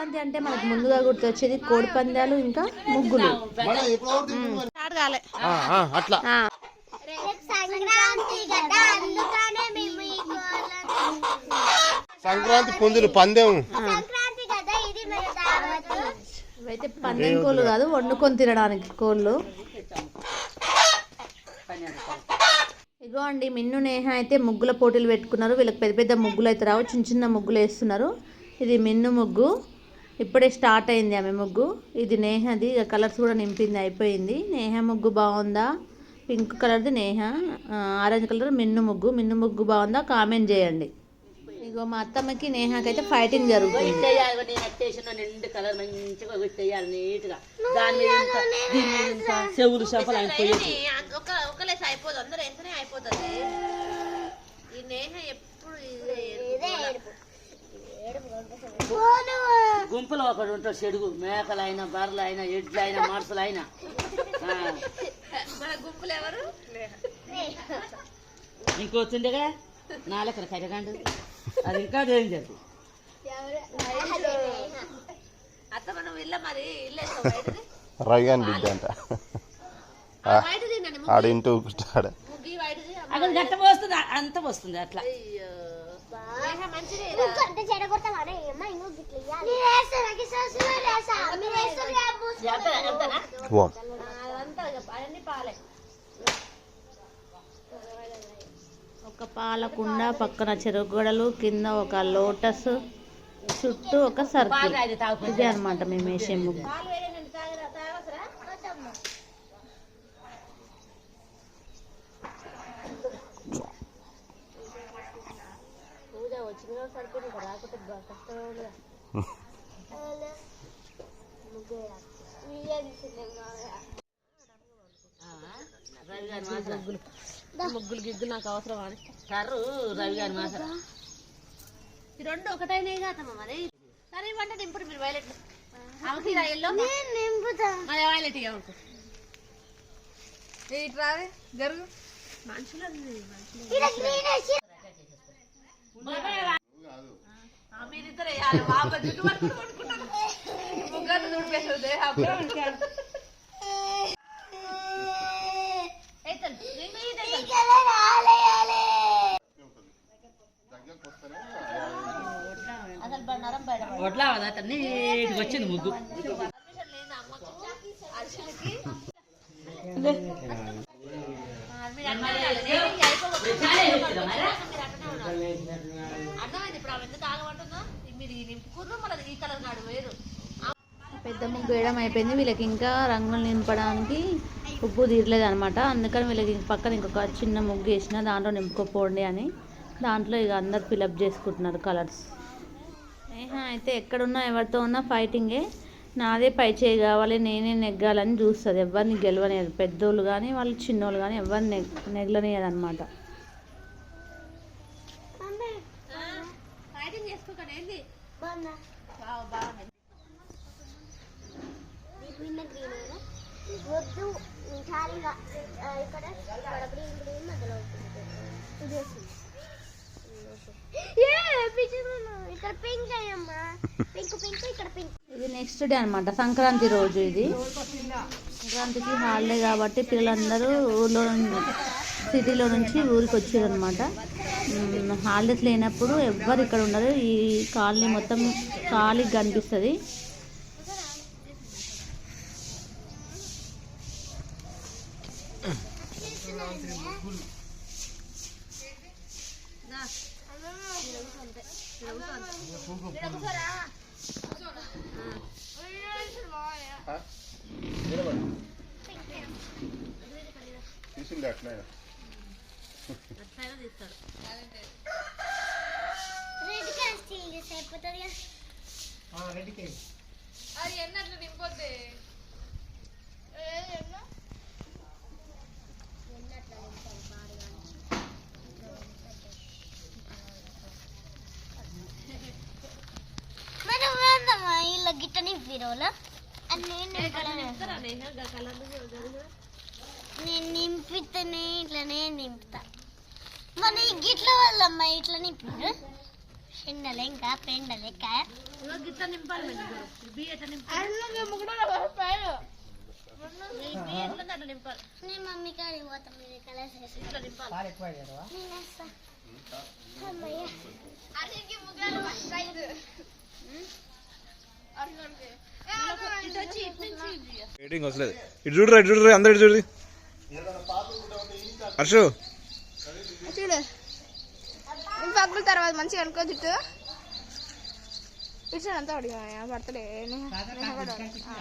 సంక్రాంతి అంటే మనకు ముందుగా గుర్తొచ్చేది కోడి పందాలు ఇంకా ముగ్గులు. అట్లా సంక్రాంతి పుంజులు పందెం. అయితే పందెం కోళ్ళు కాదు, వండుకొని తినడానికి కోళ్ళు. ఇగో అండి, మిన్ను నేహ అయితే ముగ్గుల పోటీలు పెట్టుకున్నారు. వీళ్ళకి పెద్ద పెద్ద ముగ్గులు అయితే రావు, చిన్న చిన్న ముగ్గులు వేస్తున్నారు. ఇది మిన్ను ముగ్గు, ఇప్పుడే స్టార్ట్ అయింది ఆమె ముగ్గు. ఇది నేహది, ఇక కలర్స్ కూడా నింపింది, అయిపోయింది. నేహ ముగ్గు బాగుందా? పింక్ కలర్ది నేహ, ఆరెంజ్ కలర్ మిన్ను ముగ్గు. మిన్ను ముగ్గు బాగుందా కామెంట్ చేయండి. ఇగో మా అత్తమ్మకి నేహాకైతే ఫైటింగ్ జరుగుతుంది. గుంపులో ఒకడు ఉంటాడు చెడుగు, మేకలైనా బర్రెలైనా ఎడ్లైనా మనుషులైనా. గుంపులు ఎవరు? ఇంకొచ్చిండగా నాలుగు కరగండు, అది ఇంకా డేంజర్. రవిగాని బిడ్డ అంట, ఆడింటూ అక్కడ గట్ట పోస్తుంది, అంత పోస్తుంది అట్లా. ఒక పాలకుండ, పక్కన చెరుగడలు, కింద ఒక లోటస్, చుట్టూ ఒక సర్కిల్. ఇదే అనమాట మేము వేసే ముగ్గు. ముగ్గులు గిగ్గు నాకు అవసరం అని కర్రు రవి గారి మాసరా ఈ రెండు ఒకటైనా కాదమ్మా. మరి సరే ఇవ్వండి, నింపుడు మీరు వైలెట్ అవకి రైల్లో మరి వైలెట్ ఇవ్వకు. ఇట్లా జరుగు మనుషులు మీరిద్దరు వేయాలి. బాబా జుట్టు పట్టుకుని పట్టుకుంటారు, ముగ్గురు చూడిపేస్తుంది. ఒట్లా నీటికి వచ్చింది ముగ్గు. పెద్ద ముగ్గు వేయడం అయిపోయింది. వీళ్ళకి ఇంకా రంగులు నింపడానికి ఉప్పు తీరలేదు అనమాట. అందుకని వీళ్ళకి పక్కన ఇంకొక చిన్న ముగ్గు వేసిన, దాంట్లో నింపుకోపోండి అని. దాంట్లో ఇక అందరు ఫిలప్ చేసుకుంటున్నారు కలర్స్. అయితే ఎక్కడున్నా ఎవరితో ఉన్నా ఫైటింగే. నాదే పై చేయి కావాలి, నేనే నెగ్గాలని చూస్తుంది. ఎవరిని గెలవనియదు, పెద్దోళ్ళు కానీ వాళ్ళు చిన్నోళ్ళు కానీ ఎవరిని నెగ్గలనియదు అనమాట. ఇది నెక్స్ట్ డే అనమాట, సంక్రాంతి రోజు. ఇది సంక్రాంతికి హాలిడే కాబట్టి పిల్లలందరూ ఊళ్ళో సిటీలో నుంచి ఊరికి వచ్చారు అనమాట. హాలిడేస్ లేనప్పుడు ఎవ్వరు ఇక్కడ ఉండరు. ఈ కాలనీ మొత్తం ఖాళీగా కనిపిస్తుంది. తీసింది అట్లా అది ఎన్నట్లు నింపొద్దే. ఇలా గిట్ట నింపిరోలా నేను నింపితేనే ఇట్లనే నింపుతా. మన గిట్ల వల్లమ్మా ఇట్లా నింపారు. పెండలే ఇంకా పెండలే గిట్ట నింపాలి బియ్య ఎట్లా నింపాలి అట్లా నింపాలి నేను మమ్మీ కాడికి పోతాం మీరు కలర్స్ వేసి ఇట్లా నింపాలి నేను వేస్తా అమ్మయ్య రేటింగ్ వస్తలేదు. ఇటు చూడరా అందరు ఇటు చూడు. హర్షు చూడు పక్కల తర్వాత మంచిగా అనుకో చుట్టూ ఇటు అంతా అడిగా పడతలే ఇట్లా